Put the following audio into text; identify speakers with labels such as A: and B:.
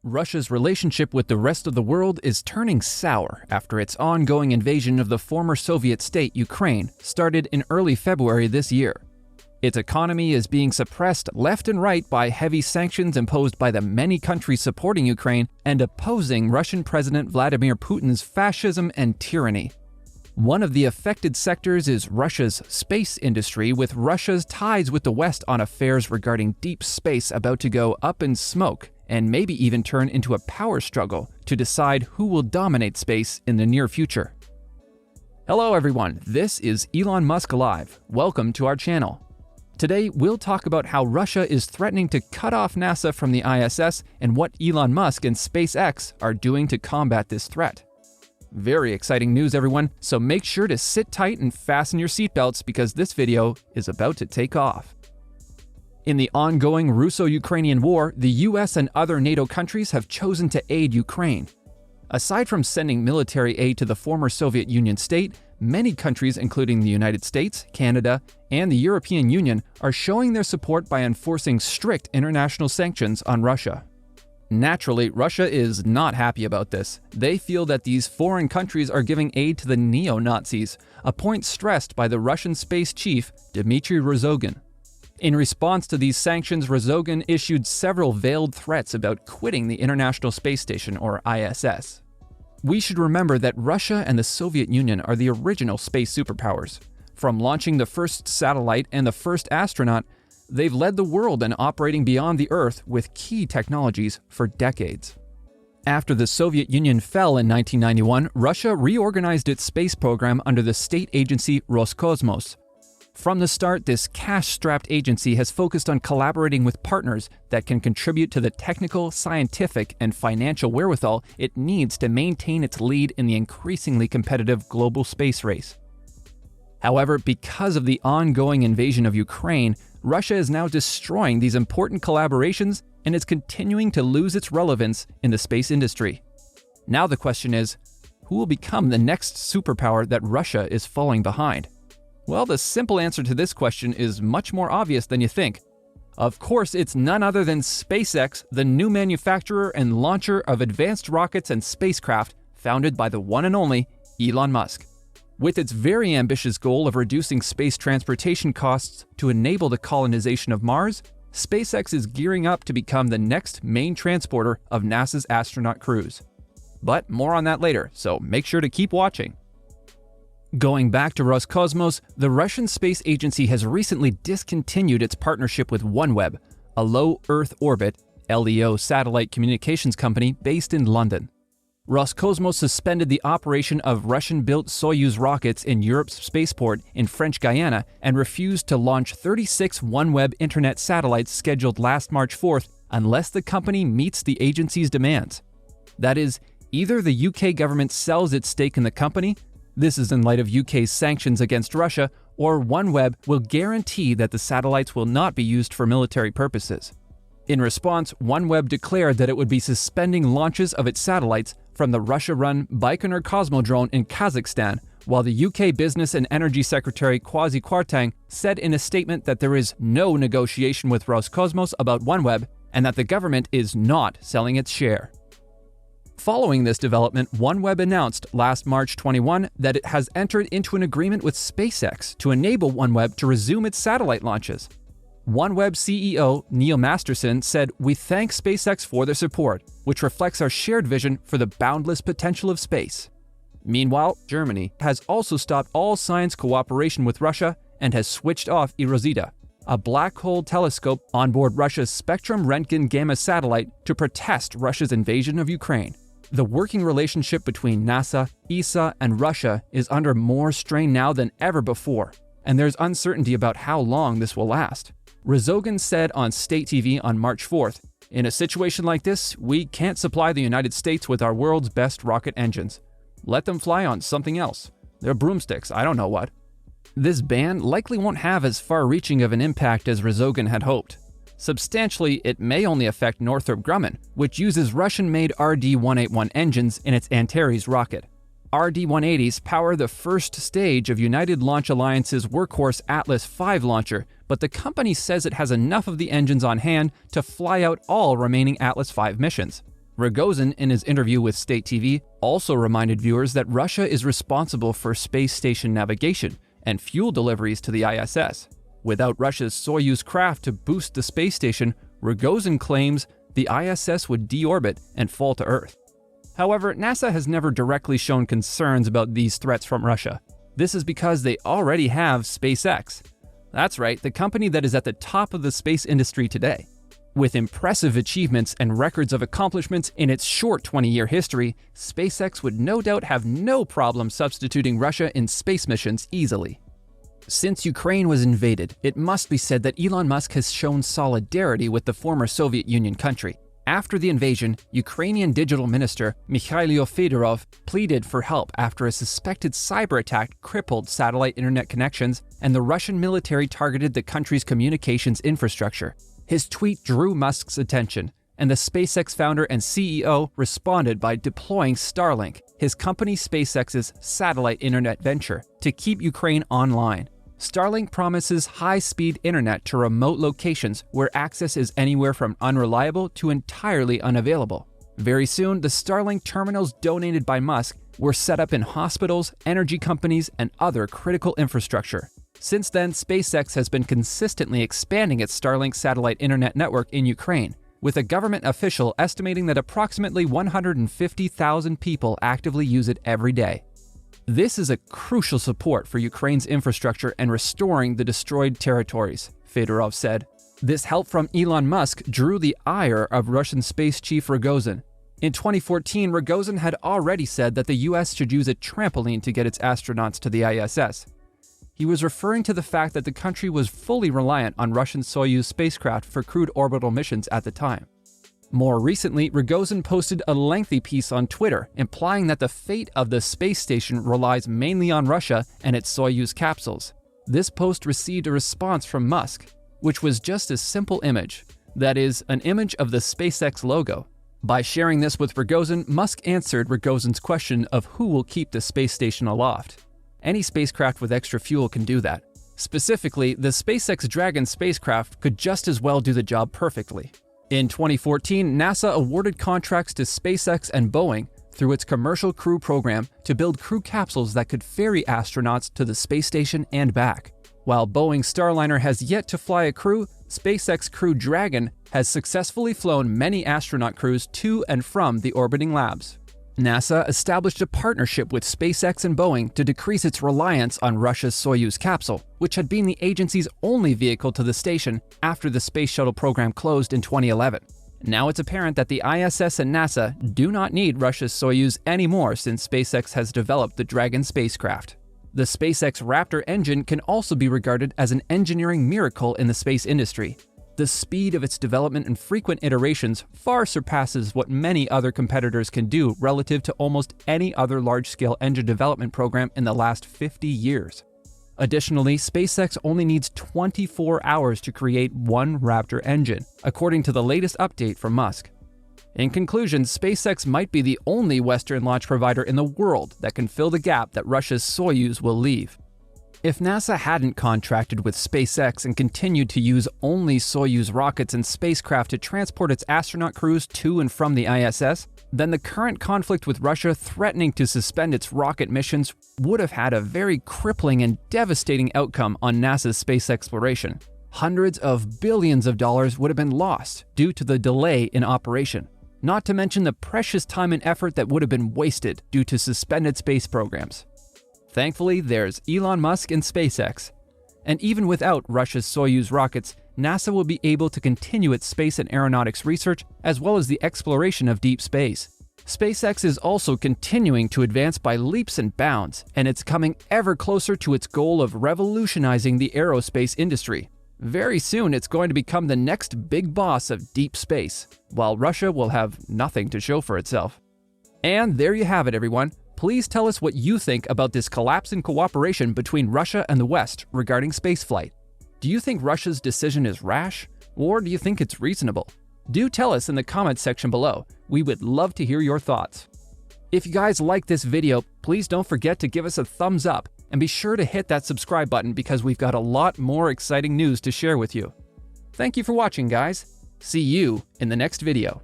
A: Russia's relationship with the rest of the world is turning sour after its ongoing invasion of the former Soviet state Ukraine started in early February this year. Its economy is being suppressed left and right by heavy sanctions imposed by the many countries supporting Ukraine and opposing Russian President Vladimir Putin's fascism and tyranny. One of the affected sectors is Russia's space industry, with Russia's ties with the West on affairs regarding deep space about to go up in smoke and maybe even turn into a power struggle to decide who will dominate space in the near future. Hello everyone, this is Elon Musk Live. Welcome to our channel. Today we'll talk about how Russia is threatening to cut off NASA from the ISS and what Elon Musk and SpaceX are doing to combat this threat. Very exciting news everyone, so make sure to sit tight and fasten your seatbelts because this video is about to take off. In the ongoing Russo-Ukrainian war, the US and other NATO countries have chosen to aid Ukraine. Aside from sending military aid to the former Soviet Union state, many countries including the United States, Canada, and the European Union are showing their support by enforcing strict international sanctions on Russia. Naturally, Russia is not happy about this. They feel that these foreign countries are giving aid to the neo-Nazis, a point stressed by the Russian space chief Dmitry Rogozin. In response to these sanctions, Rogozin issued several veiled threats about quitting the International Space Station, or ISS. We should remember that Russia and the Soviet Union are the original space superpowers. From launching the first satellite and the first astronaut, they've led the world in operating beyond the Earth with key technologies for decades. After the Soviet Union fell in 1991, Russia reorganized its space program under the state agency Roscosmos. From the start, this cash-strapped agency has focused on collaborating with partners that can contribute to the technical, scientific, and financial wherewithal it needs to maintain its lead in the increasingly competitive global space race. However, because of the ongoing invasion of Ukraine, Russia is now destroying these important collaborations and is continuing to lose its relevance in the space industry. Now the question is, who will become the next superpower that Russia is falling behind? Well, the simple answer to this question is much more obvious than you think. Of course, it's none other than SpaceX, the new manufacturer and launcher of advanced rockets and spacecraft founded by the one and only Elon Musk. With its very ambitious goal of reducing space transportation costs to enable the colonization of Mars, SpaceX is gearing up to become the next main transporter of NASA's astronaut crews. But more on that later, so make sure to keep watching. Going back to Roscosmos, the Russian space agency has recently discontinued its partnership with OneWeb, a low Earth orbit (LEO) satellite communications company based in London. Roscosmos suspended the operation of Russian-built Soyuz rockets in Europe's spaceport in French Guiana and refused to launch 36 OneWeb internet satellites scheduled last March 4th unless the company meets the agency's demands. That is, either the UK government sells its stake in the company, this is in light of UK's sanctions against Russia, or OneWeb will guarantee that the satellites will not be used for military purposes. In response, OneWeb declared that it would be suspending launches of its satellites from the Russia-run Baikonur Cosmodrome in Kazakhstan, while the UK Business and Energy Secretary Kwasi Kwarteng said in a statement that there is no negotiation with Roscosmos about OneWeb and that the government is not selling its share. Following this development, OneWeb announced last March 21 that it has entered into an agreement with SpaceX to enable OneWeb to resume its satellite launches. OneWeb CEO Neil Masterson said, "We thank SpaceX for their support, which reflects our shared vision for the boundless potential of space." Meanwhile, Germany has also stopped all science cooperation with Russia and has switched off eROSITA, a black hole telescope on board Russia's Spectrum Röntgen Gamma satellite, to protest Russia's invasion of Ukraine. The working relationship between NASA, ESA, and Russia is under more strain now than ever before, and there's uncertainty about how long this will last. Rogozin said on State TV on March 4th, "In a situation like this, we can't supply the United States with our world's best rocket engines. Let them fly on something else. They're broomsticks, I don't know what." This ban likely won't have as far-reaching of an impact as Rogozin had hoped. Substantially, it may only affect Northrop Grumman, which uses Russian-made RD-181 engines in its Antares rocket. RD-180s power the first stage of United Launch Alliance's workhorse Atlas V launcher, but the company says it has enough of the engines on hand to fly out all remaining Atlas V missions. Rogozin, in his interview with State TV, also reminded viewers that Russia is responsible for space station navigation and fuel deliveries to the ISS. Without Russia's Soyuz craft to boost the space station, Rogozin claims the ISS would deorbit and fall to Earth. However, NASA has never directly shown concerns about these threats from Russia. This is because they already have SpaceX. That's right, the company that is at the top of the space industry today. With impressive achievements and records of accomplishments in its short 20-year history, SpaceX would no doubt have no problem substituting Russia in space missions easily. Since Ukraine was invaded, it must be said that Elon Musk has shown solidarity with the former Soviet Union country. After the invasion, Ukrainian digital minister Mikhailo Fedorov pleaded for help after a suspected cyber attack crippled satellite internet connections and the Russian military targeted the country's communications infrastructure. His tweet drew Musk's attention, and the SpaceX founder and CEO responded by deploying Starlink, his company SpaceX's satellite internet venture, to keep Ukraine online. Starlink promises high-speed internet to remote locations where access is anywhere from unreliable to entirely unavailable. Very soon, the Starlink terminals donated by Musk were set up in hospitals, energy companies, and other critical infrastructure. Since then, SpaceX has been consistently expanding its Starlink satellite internet network in Ukraine, with a government official estimating that approximately 150,000 people actively use it every day. This is a crucial support for Ukraine's infrastructure and restoring the destroyed territories, Fedorov said. This help from Elon Musk drew the ire of Russian space chief Rogozin. In 2014, Rogozin had already said that the US should use a trampoline to get its astronauts to the ISS. He was referring to the fact that the country was fully reliant on Russian Soyuz spacecraft for crewed orbital missions at the time. More recently, Rogozin posted a lengthy piece on Twitter implying that the fate of the space station relies mainly on Russia and its Soyuz capsules. This post received a response from Musk, which was just a simple image, that is, an image of the SpaceX logo. By sharing this with Rogozin, Musk answered Rogozin's question of who will keep the space station aloft. Any spacecraft with extra fuel can do that. Specifically, the SpaceX Dragon spacecraft could just as well do the job perfectly. In 2014, NASA awarded contracts to SpaceX and Boeing through its Commercial Crew Program to build crew capsules that could ferry astronauts to the space station and back. While Boeing's Starliner has yet to fly a crew, SpaceX Crew Dragon has successfully flown many astronaut crews to and from the orbiting labs. NASA established a partnership with SpaceX and Boeing to decrease its reliance on Russia's Soyuz capsule, which had been the agency's only vehicle to the station after the Space Shuttle program closed in 2011. Now it's apparent that the ISS and NASA do not need Russia's Soyuz anymore since SpaceX has developed the Dragon spacecraft. The SpaceX Raptor engine can also be regarded as an engineering miracle in the space industry. The speed of its development and frequent iterations far surpasses what many other competitors can do relative to almost any other large-scale engine development program in the last 50 years. Additionally, SpaceX only needs 24 hours to create one Raptor engine, according to the latest update from Musk. In conclusion, SpaceX might be the only Western launch provider in the world that can fill the gap that Russia's Soyuz will leave. If NASA hadn't contracted with SpaceX and continued to use only Soyuz rockets and spacecraft to transport its astronaut crews to and from the ISS, then the current conflict with Russia threatening to suspend its rocket missions would have had a very crippling and devastating outcome on NASA's space exploration. Hundreds of billions of dollars would have been lost due to the delay in operation, not to mention the precious time and effort that would have been wasted due to suspended space programs. Thankfully, there's Elon Musk and SpaceX. And even without Russia's Soyuz rockets, NASA will be able to continue its space and aeronautics research as well as the exploration of deep space. SpaceX is also continuing to advance by leaps and bounds, and it's coming ever closer to its goal of revolutionizing the aerospace industry. Very soon, it's going to become the next big boss of deep space, while Russia will have nothing to show for itself. And there you have it, everyone. Please tell us what you think about this collapse in cooperation between Russia and the West regarding spaceflight. Do you think Russia's decision is rash, or do you think it's reasonable? Do tell us in the comments section below. We would love to hear your thoughts. If you guys like this video, please don't forget to give us a thumbs up and be sure to hit that subscribe button because we've got a lot more exciting news to share with you. Thank you for watching, guys. See you in the next video.